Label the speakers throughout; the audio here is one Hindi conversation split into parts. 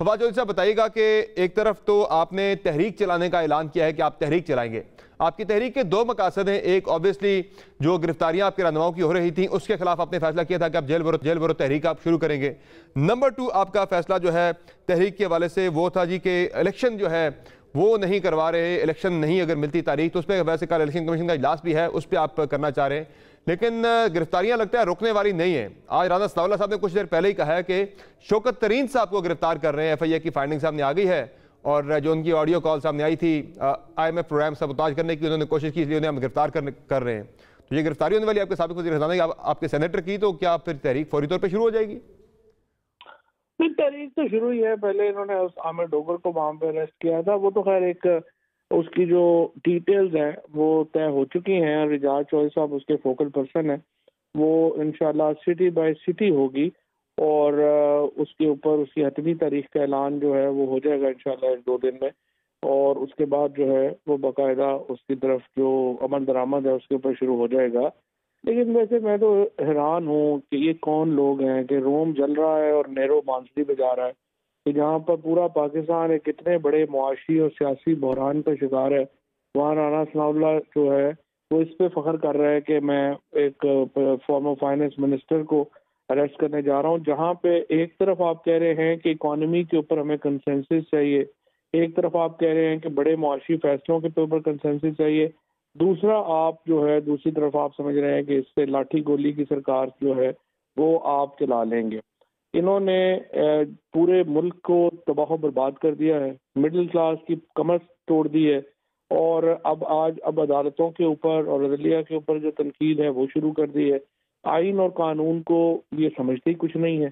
Speaker 1: फवाद चौधरी साहब बताइएगा कि एक तरफ तो आपने तहरीक चलाने का ऐलान किया है कि आप तहरीक चलाएंगे। आपकी तहरीक के दो मकासद हैं। एक ऑब्वियसली जो गिरफ्तारियां आपके रहनुमाओं की हो रही थी उसके खिलाफ आपने फैसला किया था कि आप जेल भरो तहरीक आप शुरू करेंगे। नंबर 2 आपका फैसला जो है तहरीक के हवाले से वो था जी कि इलेक्शन जो है वो नहीं करवा रहे, इलेक्शन नहीं अगर मिलती तारीख तो उस पर वैसे कल इलेक्शन कमीशन का इजलास भी है, उस पर आप करना चाह रहे हैं, लेकिन गिरफ्तारियां लगता है रुकने वाली नहीं है। आज राना सनाउल्लाह साहब ने कुछ देर पहले ही कहा है कि शौकत तरीन साहब को गिरफ्तार कर रहे हैं। FIA की फाइंडिंग सामने आ गई है और जो उनकी ऑडियो कॉल सामने आई थी IMF प्रोग्राम सबोताज करने की उन्होंने कोशिश की, इसलिए उन्हें हम गिरफ्तार कर रहे हैं। तो ये गिरफ्तारी होने वाली आपके साबिक वज़ीर ख़ज़ाना आपके सेनेटर की, तो क्या फिर तहरीक फौरी तौर पर शुरू हो जाएगी?
Speaker 2: तहरीक तो शुरू ही है। पहले इन्होंने उस आमिर डोगर को वहां पे अरेस्ट किया था, वो तो खैर एक उसकी जो डिटेल्स हैं वो तय हो चुकी हैं और एजाज चौधरी साहब उसके फोकल पर्सन है। वो इंशाल्लाह सिटी बाय सिटी होगी और उसके ऊपर उसकी हतमी तारीख का ऐलान जो है वो हो जाएगा इंशाल्लाह 1-2 दिन में, और उसके बाद जो है वो बाकायदा उसकी तरफ जो अमल दरामद है उसके ऊपर शुरू हो जाएगा। लेकिन वैसे मैं तो हैरान हूँ कि ये कौन लोग हैं कि रोम जल रहा है और नेहरू बांसुरी बजा रहा है, कि जहाँ पर पूरा पाकिस्तान एक कितने बड़े मुआशी और सियासी बहरान का शिकार है, वहाँ राना सनाउल्लाह जो है वो इस पे फख्र कर रहा है कि मैं एक फॉर्मर फाइनेंस मिनिस्टर को अरेस्ट करने जा रहा हूँ। जहाँ पे एक तरफ आप कह रहे हैं कि इकॉनमी के ऊपर हमें कंसेंसस चाहिए, एक तरफ आप कह रहे हैं कि बड़े मुआशी फैसलों के ऊपर कंसेंसस चाहिए, दूसरा आप जो है दूसरी तरफ आप समझ रहे हैं कि इससे लाठी गोली की सरकार जो है वो आप चला लेंगे। इन्होंने पूरे मुल्क को तबाह बर्बाद कर दिया है, मिडिल क्लास की कमर तोड़ दी है, और अब अदालतों के ऊपर और अदलिया के ऊपर जो तनकीद है वो शुरू कर दी है। आइन और कानून को ये समझते ही कुछ नहीं है।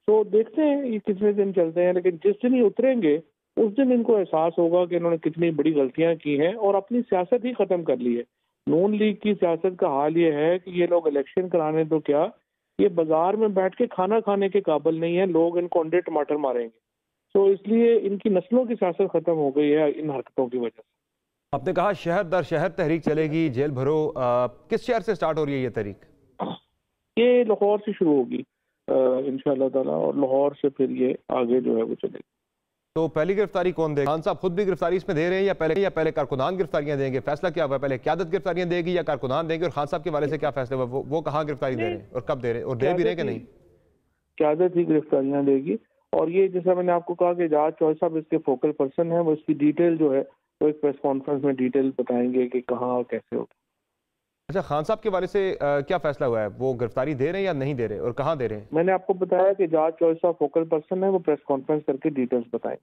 Speaker 2: तो देखते हैं ये कितने दिन चलते हैं, लेकिन जिस दिन ही उतरेंगे उस दिन इनको एहसास होगा कि इन्होंने कितनी बड़ी गलतियां की हैं और अपनी सियासत ही खत्म कर ली है। नून लीग की सियासत का हाल ये है कि ये लोग इलेक्शन कराने तो क्या, ये बाजार में बैठ के खाना खाने के काबिल नहीं है, लोग इनको अंडे टमाटर मारेंगे। तो इसलिए इनकी नस्लों की सियासत खत्म हो गई है इन हरकतों की वजह से।
Speaker 1: आपने कहा शहर दर शहर तहरीक चलेगी, जेल भरो, किस शहर से स्टार्ट हो रही है ये तहरीक?
Speaker 2: ये लाहौर से शुरू होगी इंशाअल्लाह ताला, और लाहौर से फिर ये आगे जो है वो चलेगी।
Speaker 1: तो पहली गिरफ्तारी कौन देगा? खान साहब खुद भी गिरफ्तारी इसमें दे रहे हैं या पहले कारकुनान गिरफ्तारियां देंगे? फैसला क्या हुआ, पहले क़यादत गिरफ्तारियां देगी या कारकुनान देंगे? और खान साहब के वाले से क्या फैसला हुआ, वो कहाँ गिरफ्तारी दे रहे हैं और कब दे रहे हैं, और दे भी रहे कि नहीं?
Speaker 2: क़यादत ही गिरफ्तारियां देगी, और ये जैसा मैंने आपको कहा कि एजाज चौधरी साहब इसके फोकल पर्सन है, वो इसकी डिटेल जो है वो एक प्रेस कॉन्फ्रेंस में डिटेल बताएंगे कि कहाँ और कैसे होगा।
Speaker 1: अच्छा, खान साहब के वाले से क्या फैसला हुआ है, वो गिरफ्तारी दे रहे हैं या नहीं दे रहे और कहाँ दे रहे हैं?
Speaker 2: मैंने आपको बताया कि एजाज चौधरी साहब फोकल पर्सन है, वो प्रेस कॉन्फ्रेंस करके डिटेल्स बताएंगे।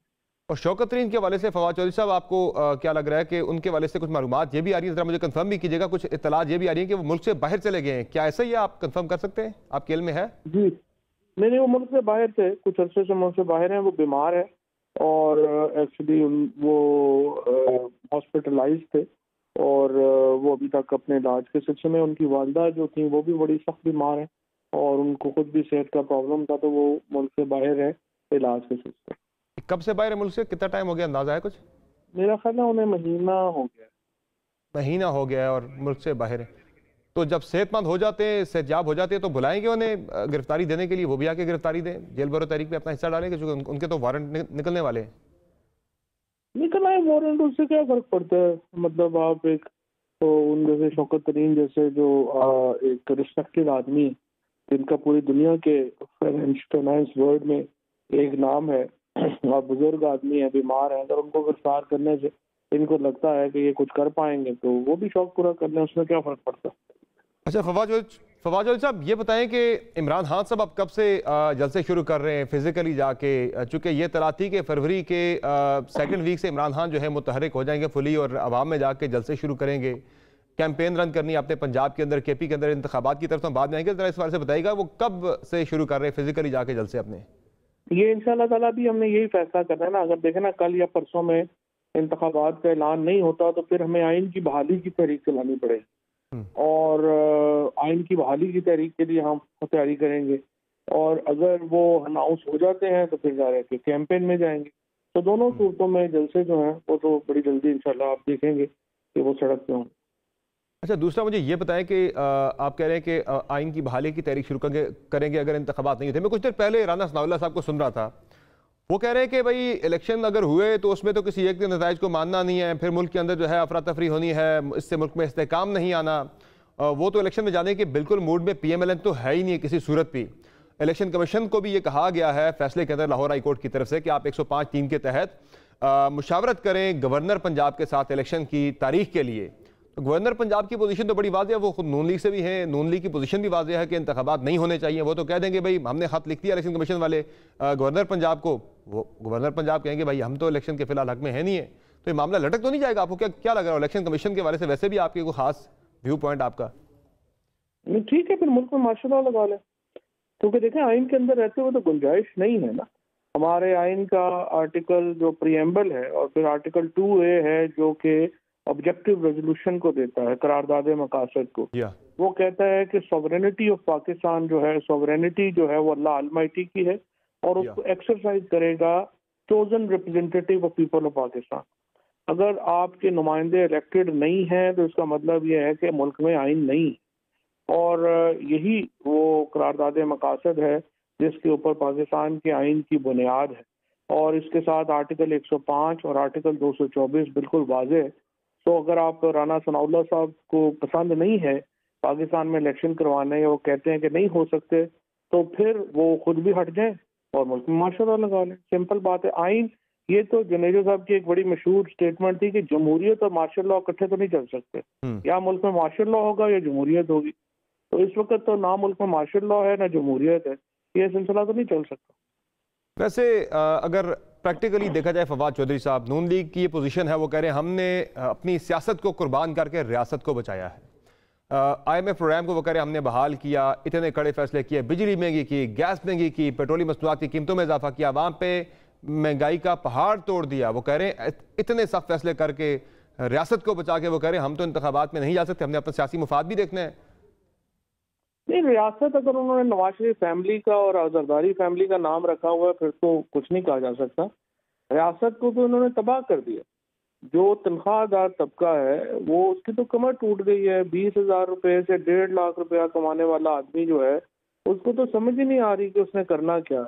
Speaker 1: और शौकत तरीन के वाले से फवाद चौधरी साहब आपको क्या लग रहा है कि उनके वाले से कुछ मालूमात ये भी आ रही है, जरा मुझे कंफर्म भी कीजिएगा, कुछ इत्तलात ये भी आ रही है कि वो मुल्क से बाहर चले गए हैं, क्या ऐसा ही है? आप कंफर्म कर सकते हैं, आपके इल्म में है?
Speaker 2: जी नहीं, वो मुल्क से बाहर थे, कुछ अरसे से मुल्क से बाहर हैं, वो बीमार है और एक्चुअली वो हॉस्पिटलाइज थे, और वो अभी तक अपने इलाज के सिलसिले में, उनकी वालदा जो थी वो भी बड़ी सख्त बीमार है और उनको खुद भी सेहत का प्रॉब्लम था, तो वो मुल्क से बाहर है इलाज के सिलसिले।
Speaker 1: कब से बाहर है मुल्क से, कितना टाइम हो गया, अंदाजा है कुछ?
Speaker 2: मेरा ख्याल है उन्हें महीना हो गया है
Speaker 1: और मुल्क से बाहर है। तो जब सेहतमंद हो जाते हैं, सेहतयाब हो जाते हैं, तो बुलाएंगे उन्हें गिरफ्तारी देने के लिए, वो भी आके गिरफ्तारी दें, जेल भरो तहरीक में अपना हिस्सा डालेंगे, क्योंकि उनके तो वारंट निकलने वाले हैं।
Speaker 2: निकल आए वारंट, उससे क्या फर्क पड़ता है? मतलब आप एक तो उन जैसे शौकत तरीन जैसे जो एक रिस्पेक्टेड आदमी, जिनका पूरी दुनिया के फाइनेंस वर्ल्ड में एक नाम है और बुजुर्ग आदमी है, बीमार है, अगर उनको गिरफ्तार करने से इनको लगता है कि ये कुछ कर पाएंगे तो वो भी शौक पूरा कर लें, उसमें क्या फर्क पड़ता है?
Speaker 1: अच्छा, फवाद चौधरी साहब ये बताएं कि इमरान खान साहब अब कब से जलसे शुरू कर रहे हैं फिजिकली जाके, चूंकि ये तला थी कि फरवरी के सेकंड वीक से इमरान खान जो है मुतहरिक हो जाएंगे फुली और अवाम में जाके जलसे शुरू करेंगे, कैंपेन रन करनी आपने पंजाब के अंदर, KP के अंदर, इंतखाबात की तरफ तो बाद में आएंगे, जरा इस बारे से बताइएगा वो कब से शुरू कर रहे हैं फिजिकली जाके जलसे अपने?
Speaker 2: ये इंशाल्लाह ताला भी हमने यही फैसला करना है ना, अगर देखे ना कल या परसों में इंतखाबात का ऐलान नहीं होता तो फिर हमें आइन की बहाली की तहरीक चलानी पड़ेगी, और आइन की बहाली की तहरीक के लिए हम तैयारी करेंगे, और अगर वो अनाउंस हो जाते हैं तो फिर जाहिर है कि कैंपेन में जाएंगे। तो दोनों सूरतों में जलसे जो हैं वो तो बड़ी जल्दी इंशाल्लाह आप देखेंगे कि वो सड़क पे होंगे।
Speaker 1: अच्छा, दूसरा मुझे ये बताएं कि आप कह रहे हैं कि आइन की बहाली की तहरीक शुरू करेंगे अगर इंतखाबात नहीं होते। मैं कुछ देर पहले राना सनाउल्लाह साहब को सुन रहा था, वो कह रहे हैं कि भाई इलेक्शन अगर हुए तो उसमें तो किसी एक के नताइज को मानना नहीं है, फिर मुल्क के अंदर जो है अफरा तफरी होनी है, इससे मुल्क में इस्तेहकाम नहीं आना। वो तो इलेक्शन में जाने के बिल्कुल मूड में PMLN तो है ही नहीं किसी सूरत भी। इलेक्शन कमीशन को भी ये कहा गया है फैसले के अंदर लाहौर हाई कोर्ट की तरफ से कि आप 105(3) के तहत मुशावरत करें गवर्नर पंजाब के साथ इलेक्शन की तारीख के लिए। तो गवर्नर पंजाब की पोजीशन तो बड़ी वाज़ेह है, वो खुद नून लीग से भी है, नून लीग की पोजीशन भी वाज़ेह है कि इंतखाबात नहीं होने चाहिए। वो तो कह देंगे भाई हमने खत लिख दिया इलेक्शन कमीशन वाले गवर्नर पंजाब को, वो गवर्नर पंजाब कहेंगे भाई हम तो इलेक्शन के फिलहाल हक में है नहीं है। तो ये मामला लटक तो नहीं जाएगा? आपको क्या क्या लग रहा है इलेक्शन कमीशन के बारे से? वैसे भी आपके कोई खास व्यू पॉइंट आपका?
Speaker 2: ठीक है, फिर मुल्क में मार्शल लॉ लगा लें, क्योंकि देखें आइन के अंदर रहते हुए तो गुंजाइश नहीं है ना। हमारे आइन का आर्टिकल जो प्रियम्बल है और फिर आर्टिकल 2A है जो कि ऑब्जेक्टिव रेजोल्यूशन को देता है, करारदाद मकासद को। वो कहता है कि सॉवरेनिटी ऑफ पाकिस्तान जो है, सॉवरेनिटी जो है वो अल्लाह अलमाइटी की है और उसको एक्सरसाइज करेगा chosen representative of people of Pakistan. अगर आपके नुमाइंदे इलेक्टेड नहीं हैं तो इसका मतलब ये है कि मुल्क में आइन नहीं, और यही वो करारदाद मकासद है जिसके ऊपर पाकिस्तान के आइन की बुनियाद है। और इसके साथ आर्टिकल 105 और आर्टिकल 224 बिल्कुल वाज़ेह। तो अगर आप राना सनाउल्लाह साहब को पसंद नहीं है पाकिस्तान में इलेक्शन करवाने, या वो कहते हैं कि नहीं हो सकते, तो फिर वो खुद भी हट जाएं और मुल्क में मार्शल लॉ लगा लें। सिंपल बात है। आइन, ये तो जुनेजो साहब की एक बड़ी मशहूर स्टेटमेंट थी कि जमहूरियत और मार्शल लॉ इकट्ठे तो नहीं चल सकते, या मुल्क में मार्शल लॉ होगा या जमहूरियत होगी। तो इस वक्त तो ना मुल्क में मार्शल लॉ है ना जमहूरियत है, ये सिलसिला तो नहीं चल सकता।
Speaker 1: वैसे अगर प्रैक्टिकली देखा जाए फवाद चौधरी साहब, नून लीग की ये पोजीशन है, वो कह रहे हैं हमने अपनी सियासत को कुर्बान करके रियासत को बचाया है। IMF प्रोग्राम को वो कह रहे हैं हमने बहाल किया, इतने कड़े फैसले किए, बिजली महंगी की, गैस महंगी की, पेट्रोलियम मसनूआत की कीमतों में इजाफा किया, आवाम पे महंगाई का पहाड़ तोड़ दिया। वो कह रहे हैं इतने सख्त फैसले करके रियासत को बचा के वो कह रहे हैं हम तो इंतखाबात में नहीं जा सकते, हमने अपना सियासी मुफाद भी देखना है।
Speaker 2: नहीं, रियासत अगर उन्होंने नवाज शरीफ फैमिली का और जरदारी फैमिली का नाम रखा हुआ है फिर तो कुछ नहीं कहा जा सकता। रियासत को तो उन्होंने तबाह कर दिया। जो तनख्वाहदार तबका है वो उसकी तो कमर टूट गई है। 20,000 रुपए से 1.5 लाख रुपया कमाने वाला आदमी जो है उसको तो समझ ही नहीं आ रही कि उसने करना क्या है।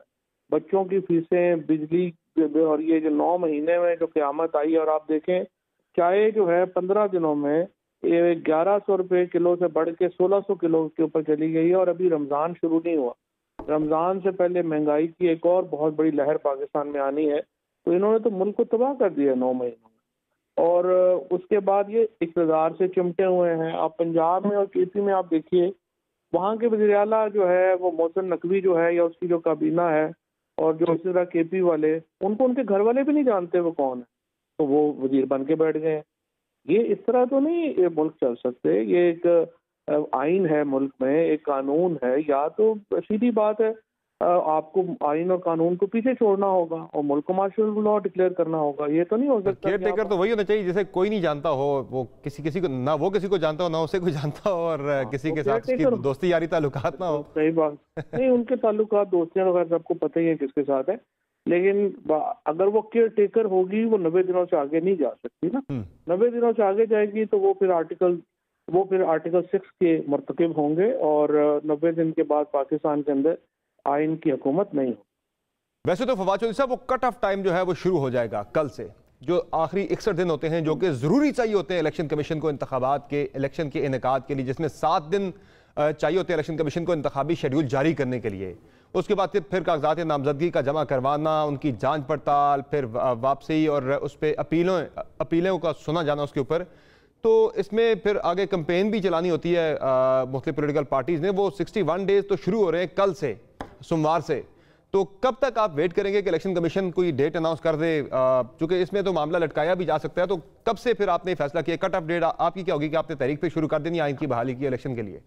Speaker 2: बच्चों की फीसें, बिजली, और ये जो 9 महीने में जो क़यामत आई, और आप देखें चाय जो है 15 दिनों में 1100 रुपये किलो से बढ़ के 1600 किलो के ऊपर चली गई है, और अभी रमज़ान शुरू नहीं हुआ। रमज़ान से पहले महंगाई की एक और बहुत बड़ी लहर पाकिस्तान में आनी है। तो इन्होंने तो मुल्क को तबाह कर दिया 9 महीनों में, और उसके बाद ये इक़्तिदार से चिमटे हुए हैं। आप पंजाब में और KP में आप देखिए, वहाँ के वज़ीर आला जो है वो मोहसिन नकवी जो है, या उसकी जो काबीना है, और जो इसी तरह KP वाले, उनको उनके घर वाले भी नहीं जानते वो कौन है, तो वो वजीर बन के बैठ गए हैं। ये इस तरह तो नहीं ये मुल्क चल सकते। ये एक आइन है मुल्क में, एक कानून है, या तो सीधी बात है आपको आइन और कानून को पीछे छोड़ना होगा और मुल्क को मार्शल लॉ डिक्लेयर करना होगा। ये तो नहीं हो सकता।
Speaker 1: केयर टेकर तो वही होना चाहिए जैसे कोई नहीं जानता हो, वो किसी को ना, वो किसी को जानता हो ना उसे कोई जानता हो, और किसी के साथ उसकी दोस्ती यारी ताल्लुकात ना हो।
Speaker 2: सही बात नहीं, उनके ताल्लुकात दोस्तियां वगैरह सबको पता ही है किसके साथ है। लेकिन अगर वो केयर टेकर होगी वो 90 दिनों से आगे नहीं जा सकती ना। 90 दिनों से आगे जाएगी तो वो फिर आर्टिकल 6 के मुर्तकिब होंगे, और 90 दिन के बाद पाकिस्तान के अंदर आइन की हुकूमत नहीं हो।
Speaker 1: वैसे तो फवाद चौधरी साहब वो कट ऑफ टाइम जो है वो शुरू हो जाएगा कल से, जो आखिरी 61 दिन होते हैं जो कि ज़रूरी चाहिए होते हैं इलेक्शन कमीशन को इंतखाबात के, इलेक्शन के इनेकाद के लिए, जिसमें 7 दिन चाहिए होते हैं इलेक्शन कमीशन को इंतखाबी शेड्यूल जारी करने के लिए। उसके बाद फिर कागजात नामजदगी का जमा करवाना, उनकी जांच पड़ताल, फिर वापसी, और उस पर अपीलों का सुना जाना उसके ऊपर। तो इसमें फिर आगे कंपेन भी चलानी होती है मुख्तलिफ पॉलिटिकल पार्टीज़ ने। वो 61 डेज तो शुरू हो रहे हैं कल से, सोमवार से। तो कब तक आप वेट करेंगे कि इलेक्शन कमीशन कोई डेट अनाउंस कर दे, चूंकि इसमें तो मामला लटकाया भी जा सकता है। तो कब से फिर आपने फैसला किया, कट ऑफ डेट आपकी क्या होगी कि आपने तारीख पे शुरू कर देनी आइन की बहाली की इलेक्शन के लिए?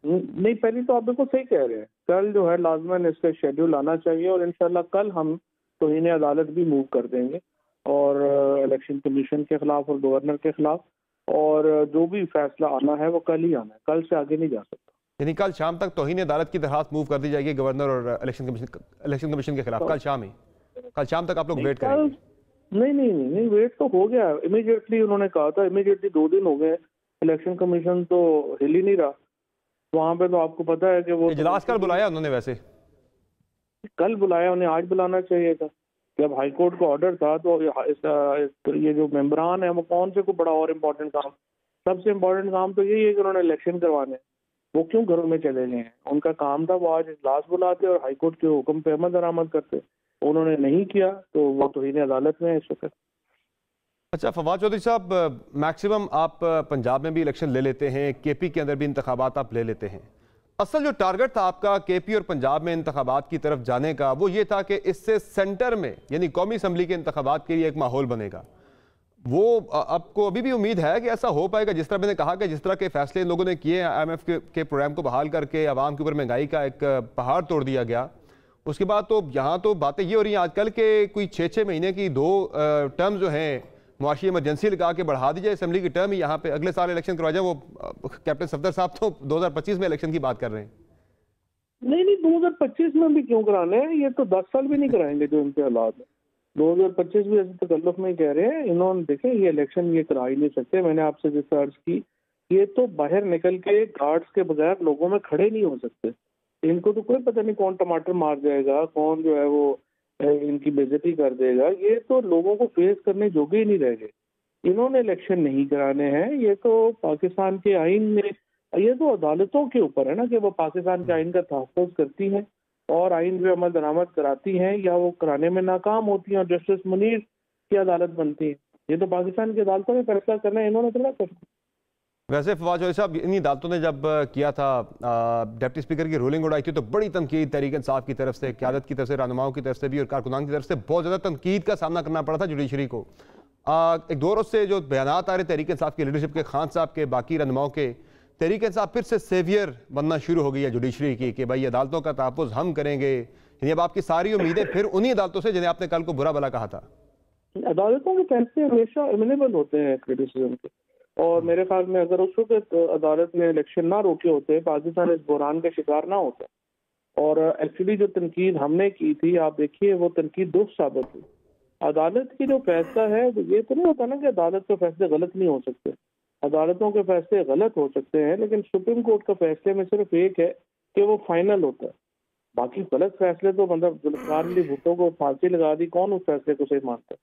Speaker 2: नहीं, पहले तो आप बिल्कुल सही कह रहे हैं। कल जो है लाजमन इसका शेड्यूल आना चाहिए, और इंशाल्लाह कल हम तौहीन अदालत भी मूव कर देंगे, और इलेक्शन कमीशन के खिलाफ और गवर्नर के खिलाफ, और जो भी फैसला आना है वो कल ही आना है, कल से आगे नहीं जा सकता।
Speaker 1: यानी कल शाम तक तौहीन अदालत की दरखास्त मूव कर दी जाएगी गवर्नर और इलेक्शन कमीशन के खिलाफ कल शाम ही? कल शाम तक आप लोग वेट करेंगे?
Speaker 2: नहीं, वेट तो हो गया। इमीडिएटली उन्होंने कहा था, इमीडिएटली 2 दिन हो गए, इलेक्शन कमीशन तो हिल ही नहीं रहा। वहाँ पे तो आपको पता है कि वो
Speaker 1: इजलास कल बुलाया उन्होंने, वैसे
Speaker 2: कल बुलाया, उन्हें आज बुलाना चाहिए था। जब हाई कोर्ट का ऑर्डर था तो ये जो मेंबरान है वो कौन से को बड़ा और इम्पोर्टेंट काम, सबसे इम्पोर्टेंट काम तो यही है कि उन्होंने इलेक्शन करवाने, वो क्यों घरों में चले गए हैं? उनका काम था वो आज इजलास बुलाते और हाई कोर्ट के हुक्म पे अमल दरामद करते, उन्होंने नहीं किया तो वो तौहीन अदालत में है इस वक्त।
Speaker 1: अच्छा फवाद चौधरी साहब, मैक्सिमम आप पंजाब में भी इलेक्शन ले लेते हैं, केपी के अंदर भी इंतखाबात आप ले लेते हैं। असल जो टारगेट था आपका केपी और पंजाब में इंतखाबात की तरफ जाने का वो ये था कि इससे सेंटर में यानी कौमी असम्बली के इंतखाबात के लिए एक माहौल बनेगा। वो आपको अभी भी उम्मीद है कि ऐसा हो पाएगा? जिस तरह मैंने कहा कि जिस तरह के फैसले इन लोगों ने किए हैं, IMF के प्रोग्राम को बहाल करके आवाम के ऊपर महंगाई का एक पहाड़ तोड़ दिया गया, उसके बाद तो यहाँ तो बातें ये हो रही हैं आजकल के कोई 6-6 महीने की 2 टर्म जो हैं मुआशी इमरजेंसी लगा के बढ़ा दी जाए असेंबली की टर्म ही, यहाँ पे अगले साल इलेक्शन करवा जाए। वो कैप्टन सफदर साहब तो 2025 में इलेक्शन की बात कर रहे हैं।
Speaker 2: नहीं नहीं, 2025 में भी क्यों कराने हैं? ये तो 10 साल भी नहीं कराएंगे जो इनके हालात है। 2025 भी ऐसे तकल्लुफ में कह रहे हैं इन्होंने। देखें ये इलेक्शन ये करा ही नहीं सकते। मैंने आपसे जिस अर्ज की, ये तो बाहर निकल के गार्ड्स के बगैर लोगों में खड़े नहीं हो सकते। इनको तो कोई पता नहीं कौन टमाटर मार जाएगा, कौन जो है वो इनकी बेइज्जती कर देगा। ये तो लोगों को फेस करने जोगे ही नहीं रह गए। इन्होंने इलेक्शन नहीं कराने हैं। ये तो पाकिस्तान के आइन में, ये तो अदालतों के ऊपर है ना कि वो पाकिस्तान के आइन का तहफ़्फ़ुज़ करती हैं और आइन पे अमल दरामद कराती हैं, या वो कराने में नाकाम होती हैं और जस्टिस मुनीर की अदालत बनती है। ये तो पाकिस्तान की अदालतों में फैसला करना है, इन्होंने थोड़ा करना।
Speaker 1: वैसे फवाद चौधरी साहब, इन्हीं अदालतों ने जब किया था डिप्टी स्पीकर की रूलिंग उड़ाई थी तो बड़ी तनकीद तहरीक इंसाफ की तरफ से, क़यादत की तरफ से, रहनुमाओं की तरफ से भी और कारकुनान की तरफ से बहुत ज़्यादा तनकीद का सामना करना पड़ा था जुडिशरी को। एक दो रोज़ से जो बयान आ रहे तहरीक इंसाफ की लीडरशिप के, खान साहब के, बाकी रहनुमाओं के, तहरीक इंसाफ फिर से सेवियर बनना शुरू हो गई है जुडिशरी की कि भाई अदालतों का तहफ़्फ़ुज़ हम करेंगे। यानी अब आपकी सारी उम्मीदें फिर उन्हीं अदालतों से जिन्हें आपने कल को बुरा भला कहा था।
Speaker 2: अदालतों के फैसले हमेशा अवेलेबल होते हैं क्रिटिसिज्म के, और मेरे ख्याल में अगर उस वक्त अदालत ने इलेक्शन ना रोके होते, पाकिस्तान इस बुरान का शिकार ना होता। और एक्चुअली जो तनकीद हमने की थी, आप देखिए वो तनकीद दुरुस्त साबित हुई। अदालत की जो फैसला है, ये तो नहीं होता ना कि अदालत के फैसले गलत नहीं हो सकते। अदालतों के फैसले गलत हो सकते हैं, लेकिन सुप्रीम कोर्ट का फैसले में सिर्फ एक है कि वो फाइनल होता है। बाकी गलत फैसले तो मतलब जुल्फ़िकार अली भुट्टो को फांसी लगा दी, कौन उस फैसले को सही मानता है?